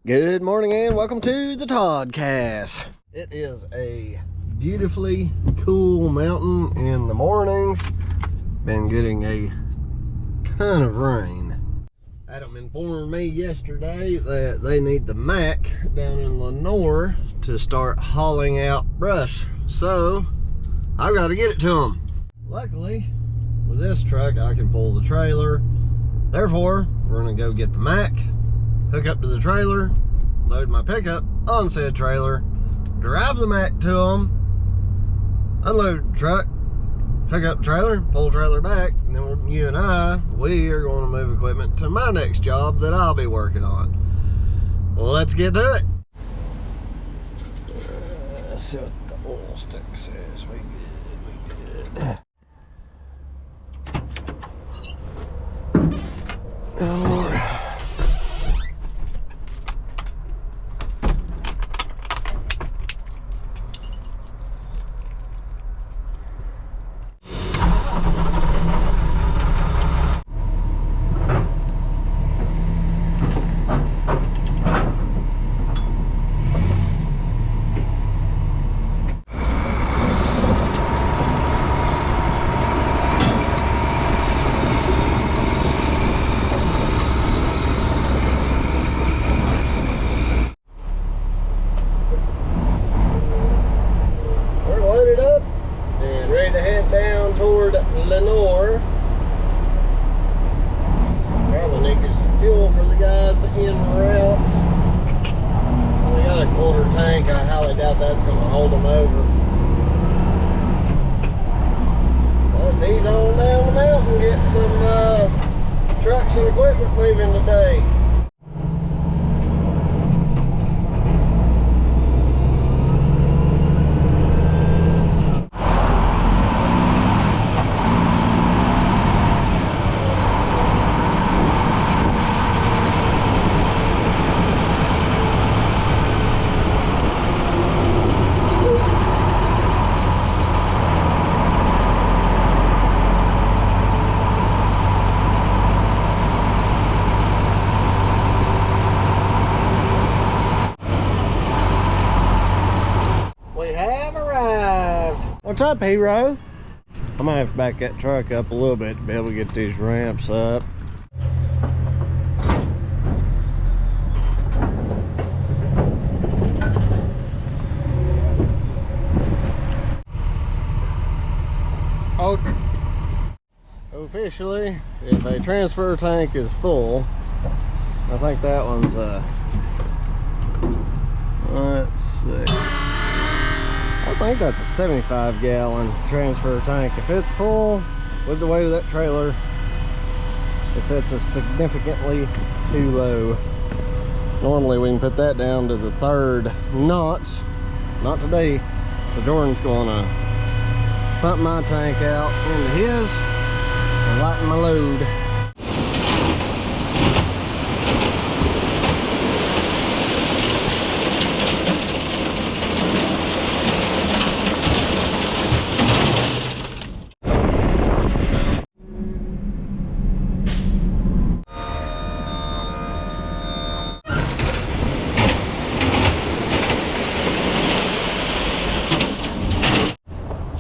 Good morning and welcome to the Toddcast. It is a beautifully cool mountain in the mornings. Been getting a ton of rain. Adam informed me yesterday that they need the Mack down in Lenoir to start hauling out brush. So I've got to get it to them. Luckily, with this truck, I can pull the trailer. Therefore, we're gonna go get the Mack, hook up to the trailer, load my pickup on said trailer, drive the Mack to them, unload the truck, hook up the trailer, pull the trailer back, and then you and we are going to move equipment to my next job that I'll be working on. Well, let's get to it. Let's see what the oil stick says. We good. Oh, toward Lenoir. Probably need to get some fuel for the guys en route. We got a quarter tank. I highly doubt that's going to hold them over. Let's ease on down the mountain and get some trucks and equipment moving today. What's up, hero? I might have to back that truck up a little bit to be able to get these ramps up. Oh, officially, if a transfer tank is full, I think that one's let's see. I think that's a 75-gallon transfer tank. If it's full with the weight of that trailer, it sets us significantly too low. Normally we can put that down to the 3rd notch. Not today. So Jordan's gonna pump my tank out into his and lighten my load.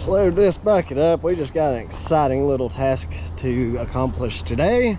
Load this bucket up. We just got an exciting little task to accomplish today.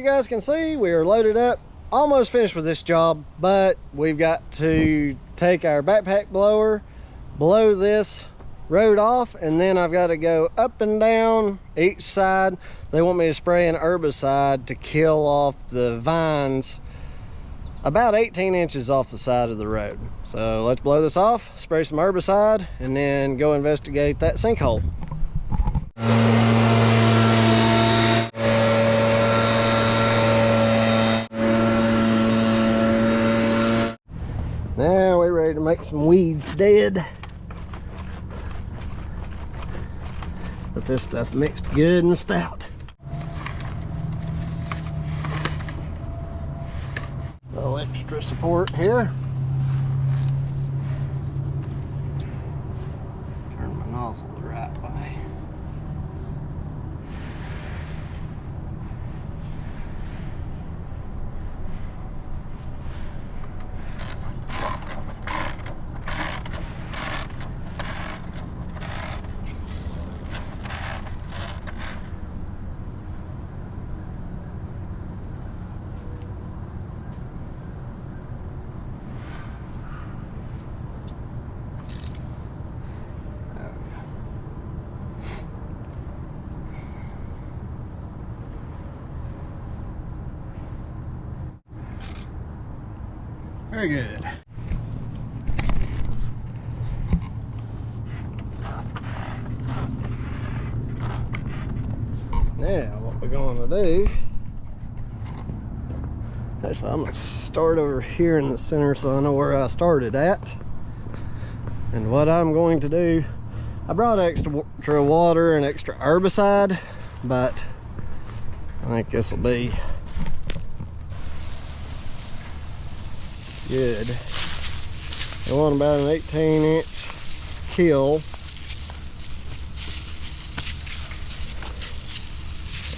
guys can see, we are loaded up, almost finished with this job, but we've got to take our backpack blower, blow this road off, and then I've got to go up and down each side. They want me to spray an herbicide to kill off the vines about 18 inches off the side of the road. So let's blow this off, spray some herbicide, and then go investigate that sinkhole. Now we're ready to make some weeds dead. But this stuff mixed good and stout. A little extra support here. Turn my nozzle the right way. Very good. Now what we're going to do, actually I'm going to start over here in the center so I know where I started at. And what I'm going to do, I brought extra water and extra herbicide, but I think this will be good. I want about an 18-inch kill.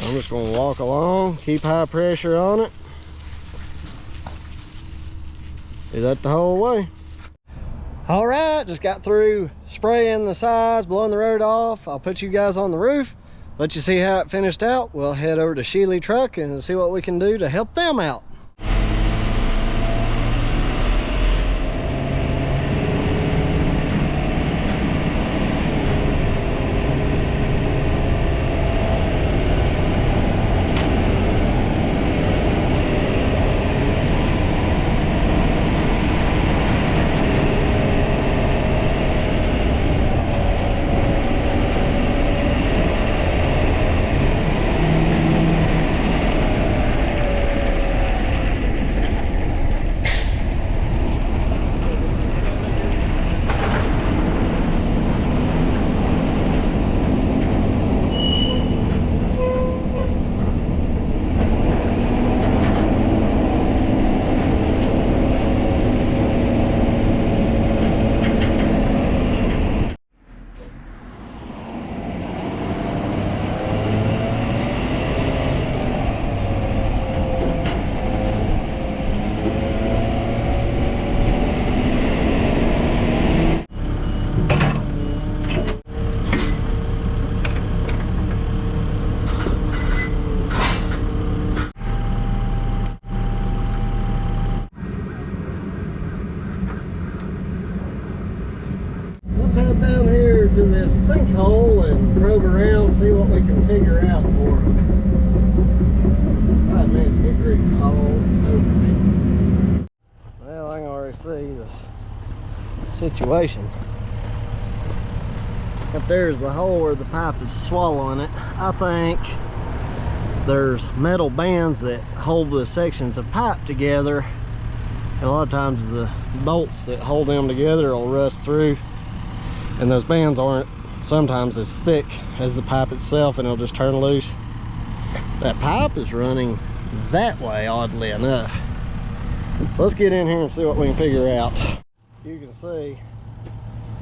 I'm just going to walk along, keep high pressure on it. Do that the whole way. All right, just got through spraying the sides, blowing the road off. I'll put you guys on the roof, let you see how it finished out. We'll head over to Sheely Truck and see what we can do to help them out. Head down here to this sinkhole and probe around, see what we can figure out for them. I managed to get grease all over me. Well, I can already see the situation. Up there's the hole where the pipe is swallowing it. I think there's metal bands that hold the sections of pipe together. A lot of times the bolts that hold them together will rust through, and those bands aren't sometimes as thick as the pipe itself, and it'll just turn loose. That pipe is running that way, oddly enough. So let's get in here and see what we can figure out. You can see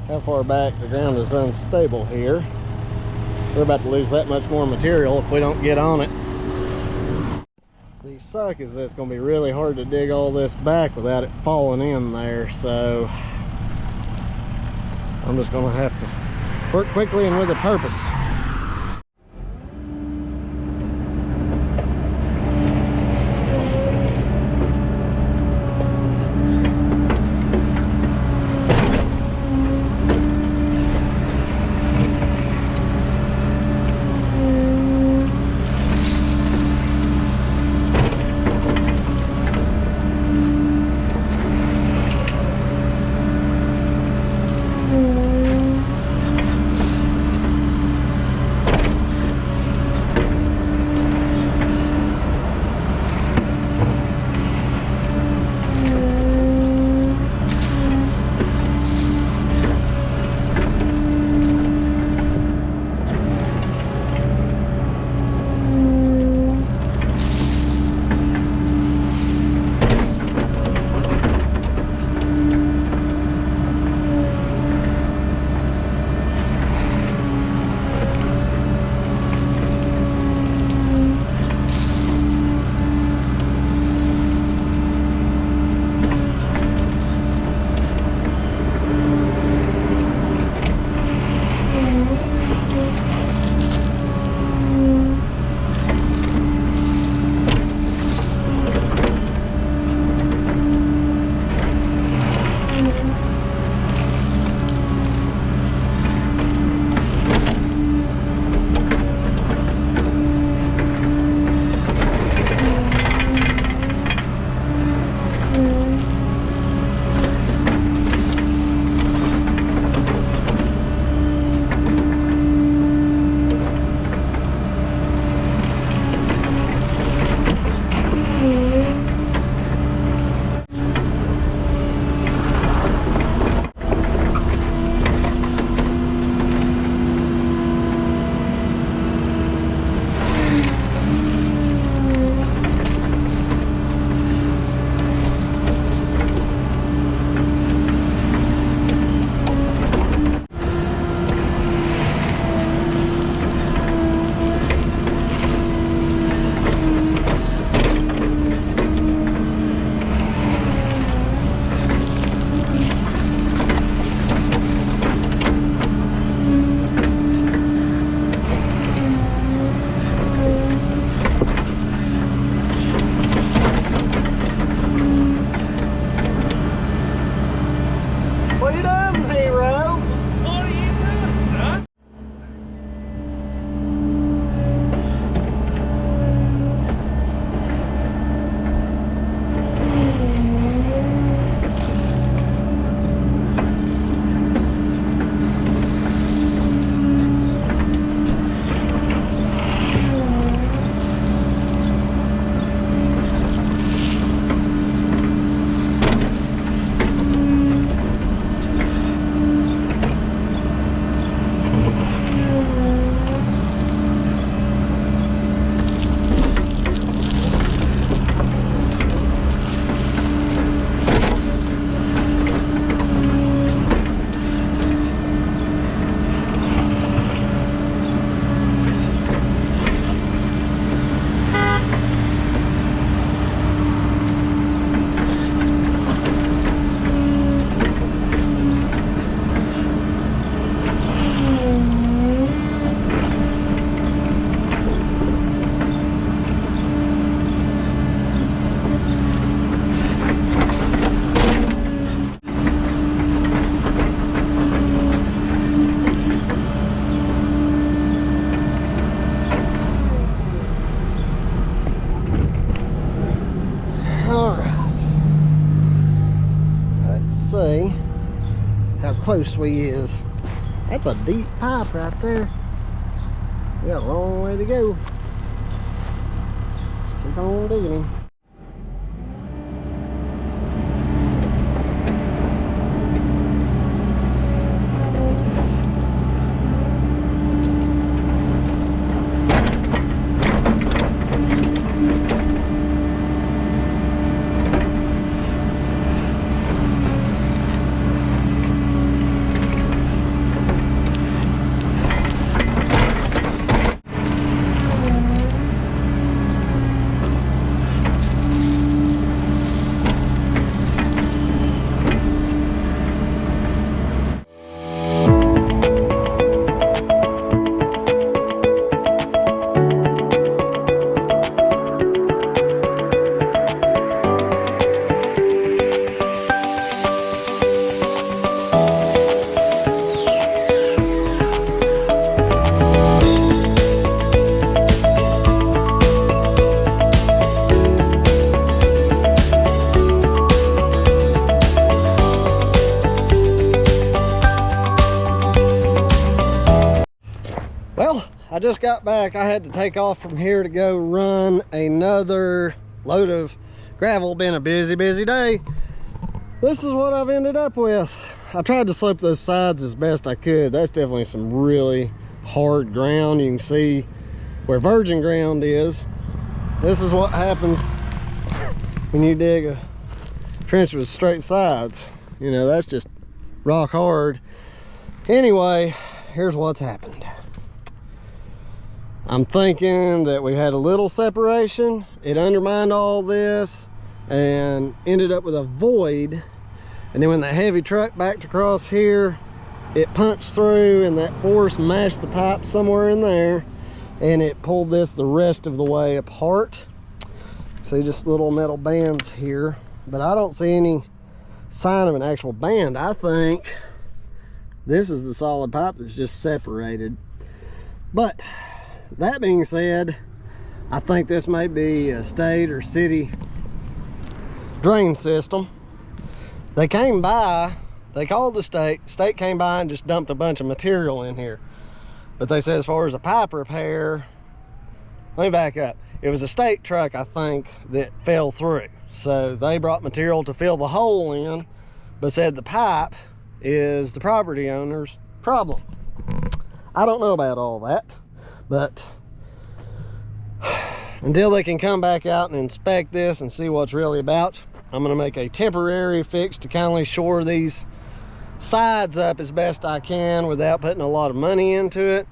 how far back the ground is unstable here. We're about to lose that much more material if we don't get on it. The suck is that it's going to be really hard to dig all this back without it falling in there, so I'm just going to have to work quickly and with a purpose. me how close we is. That's a deep pipe right there. We got a long way to go. Let's keep on digging him. Well, I just got back. I had to take off from here to go run another load of gravel. Been a busy day. This is what I've ended up with. I tried to slope those sides as best I could. That's definitely some really hard ground. You can see where virgin ground is. This is what happens when you dig a trench with straight sides. You know, that's just rock hard. Anyway, here's what's happened. I'm thinking that we had a little separation. It undermined all this and ended up with a void. And then when the heavy truck backed across here, it punched through and that force mashed the pipe somewhere in there, and it pulled this the rest of the way apart. See just little metal bands here, but I don't see any sign of an actual band. I think this is the solid pipe that's just separated. But that being said, I think this may be a state or city drain system. They came by, they called the state came by and just dumped a bunch of material in here. But they said as far as a pipe repair, let me back up. It was a state truck, I think, that fell through. So they brought material to fill the hole in, but said the pipe is the property owner's problem. I don't know about all that. But until they can come back out and inspect this and see what's really about, I'm going to make a temporary fix to kind of shore these sides up as best I can without putting a lot of money into it.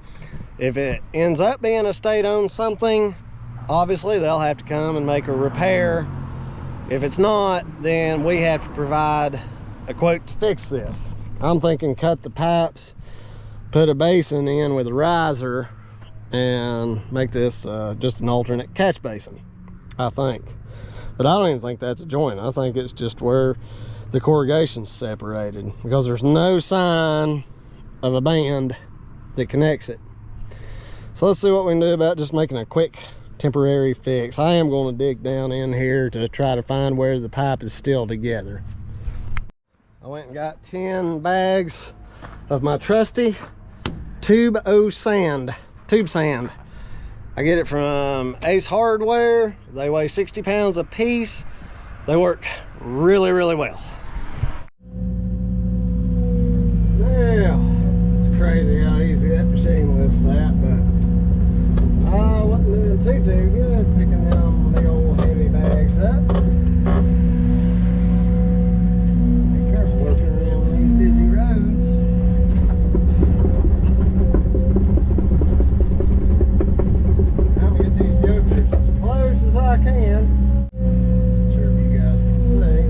If it ends up being a state-owned something, obviously they'll have to come and make a repair. If it's not, then we have to provide a quote to fix this. I'm thinking cut the pipes, put a basin in with a riser, and make this just an alternate catch basin, I think. But I don't even think that's a joint. I think it's just where the corrugation's separated, because there's no sign of a band that connects it. So let's see what we can do about just making a quick temporary fix. I am going to dig down in here to try to find where the pipe is still together. I went and got 10 bags of my trusty tube sand. I get it from Ace Hardware. They weigh 60 pounds a piece. They work really well. Now, it's crazy how easy that machine lifts that, but I wasn't doing too good picking them big old heavy bags up. Be careful working around these busy roads. I can. Not sure if you guys can see.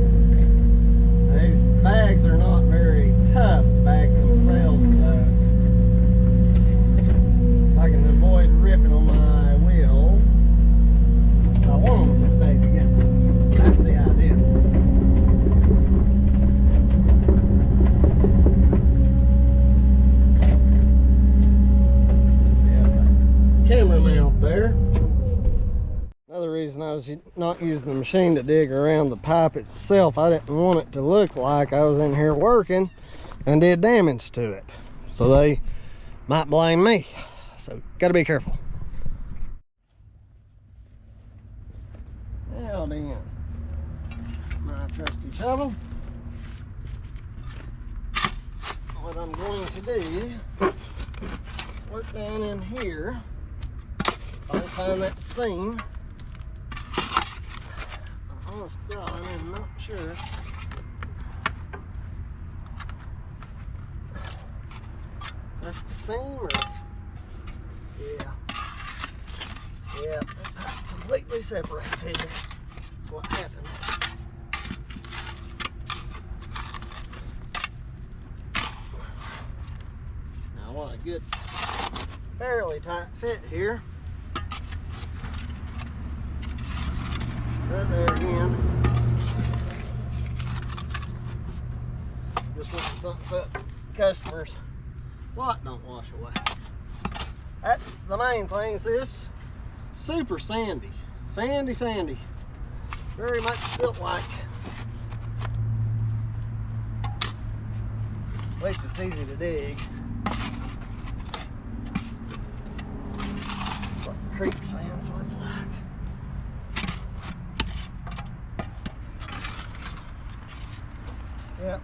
was not using the machine to dig around the pipe itself, I didn't want it to look like I was in here working and did damage to it. So they might blame me. So gotta be careful. Now then, my trusty shovel. What I'm going to do, work down in here. I'll find that seam. Honest God, I'm not sure. That's the seam, or yeah, completely separated. That's what happened. Now I want a good, fairly tight fit here. Right there again. Just want something so customers' lot don't wash away. That's the main thing. See, this super sandy. Sandy. Very much silt-like. At least it's easy to dig. It's like creek sand's what it's like. Yep,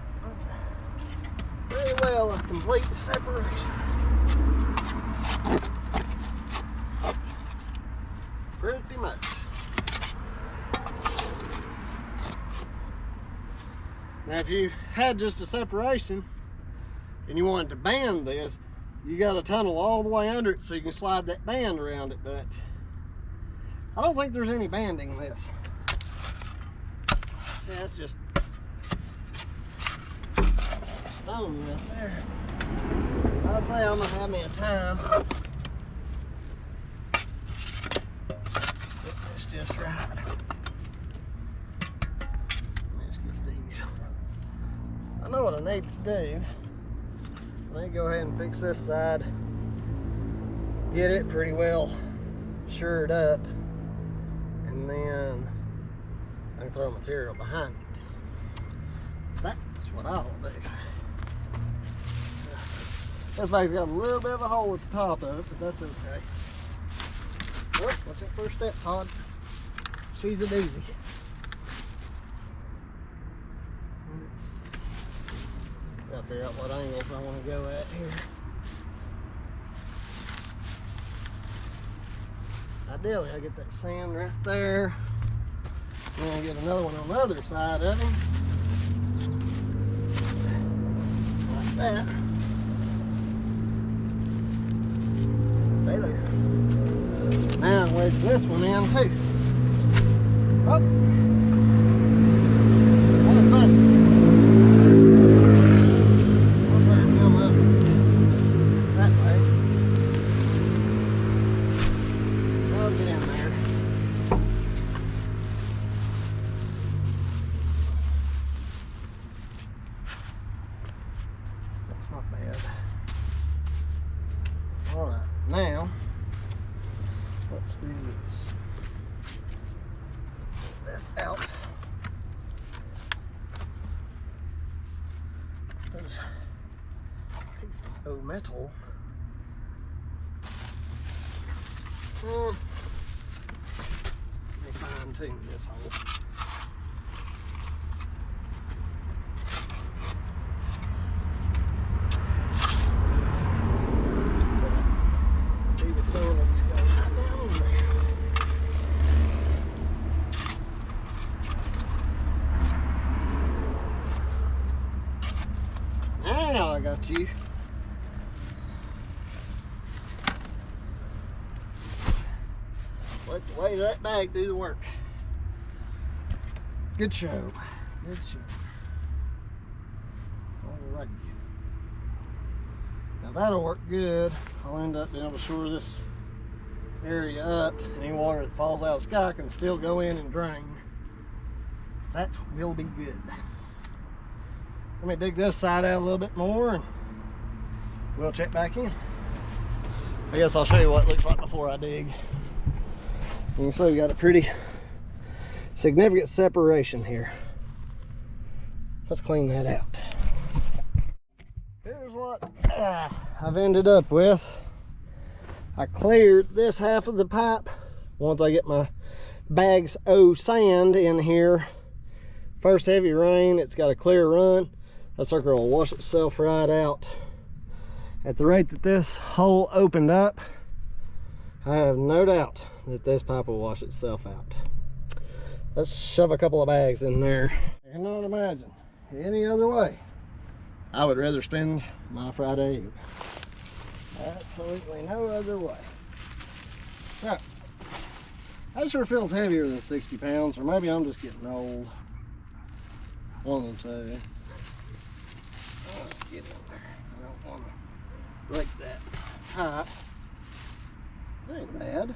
very well a complete separation. Pretty much. Now if you had just a separation and you wanted to band this, you got to tunnel all the way under it so you can slide that band around it, but I don't think there's any banding this. Yeah, it's just stone right there. I'll tell you, I'm gonna have me a time. Get this just right. Let's get these. I know what I need to do. Let me go ahead and fix this side. Get it pretty well shored up, and then I can throw material behind it. That's what I'll do. This bag's got a little bit of a hole at the top of it, but that's okay. Oh, what's that first step, Todd? She's a doozy. Gotta figure out what angles I want to go at here. Ideally, I get that sand right there. And then I get another one on the other side of him. Like that. Stay there. Now I'm wedging this one in too. Oh! That was busted. I'll try to come up that way. I'll get in there. That's not bad. Alright, now let's do this out. Those pieces of metal. Let me fine tune this hole. Now I got you. Let the weight of that bag do the work. Good show. Good show. Alright. Now that'll work good. I'll end up being able to shore this area up. Any water that falls out of the sky can still go in and drain. That will be good. Let me dig this side out a little bit more and we'll check back in. I guess I'll show you what it looks like before I dig. You can see we got a pretty significant separation here. Let's clean that out. Here's what I've ended up with. I cleared this half of the pipe. Once I get my bags of sand in here, first heavy rain, it's got a clear run. That sucker will wash itself right out. At the rate that this hole opened up, I have no doubt that this pipe will wash itself out. Let's shove a couple of bags in there. I cannot imagine any other way I would rather spend my Friday Eve. Absolutely no other way. So, that sure feels heavier than 60 pounds, or maybe I'm just getting old. One of them two. Get in there. I don't want to break that pipe. That ain't bad.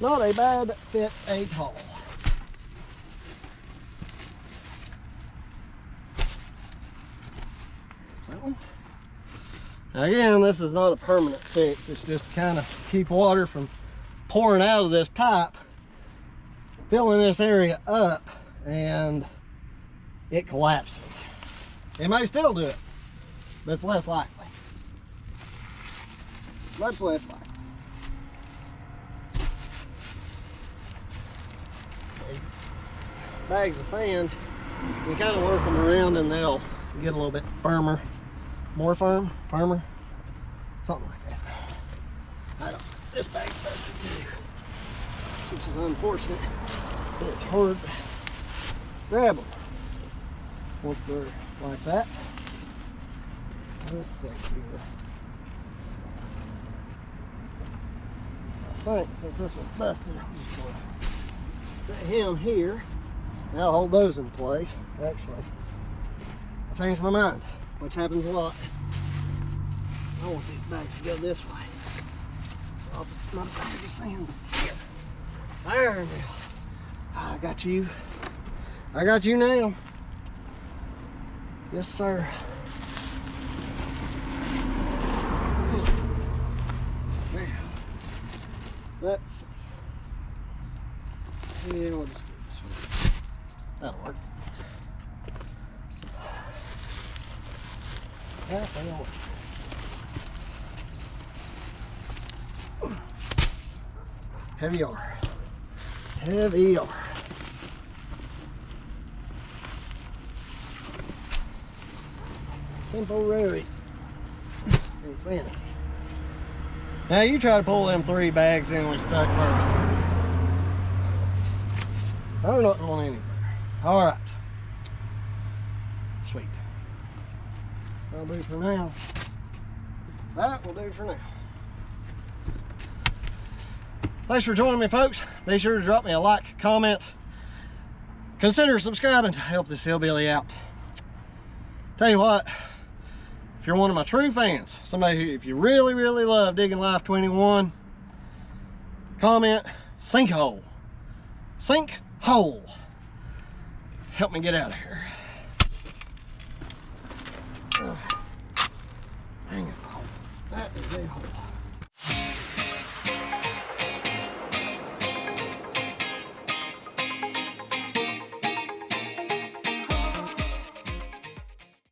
Not a bad fit at all. That one. Now again, this is not a permanent fix. It's just to kind of keep water from pouring out of this pipe, filling this area up, and it collapsing. It may still do it, but it's less likely. Much less likely. Bags of sand, you kind of work them around and they'll get a little bit firmer. More firm? Firmer? Something like that. I don't know. This bag's busted too, which is unfortunate. It's hard to grab them once they're like that. Let's see here. I think since this was busted, I'm just going to set him here. Now I'll hold those in place. Actually, I changed my mind, which happens a lot. I want these bags to go this way. So I'll put my bag of sand here. There now. I got you. I got you now. Yes, sir. Now, let's see. Yeah, we'll just do this one. That'll work. That'll work. Heavy R. Heavy R. Temporary insanity. Now you try to pull them 3 bags in with stuck first. They're not going anywhere. All right. Sweet. That'll do for now. That will do for now. Thanks for joining me, folks. Be sure to drop me a like, comment. Consider subscribing to help this hillbilly out. Tell you what, if you're one of my true fans, somebody who, if you really, really love Digging Life 21, comment sinkhole. Sinkhole. Help me get out of here. Dang it. That is a hole.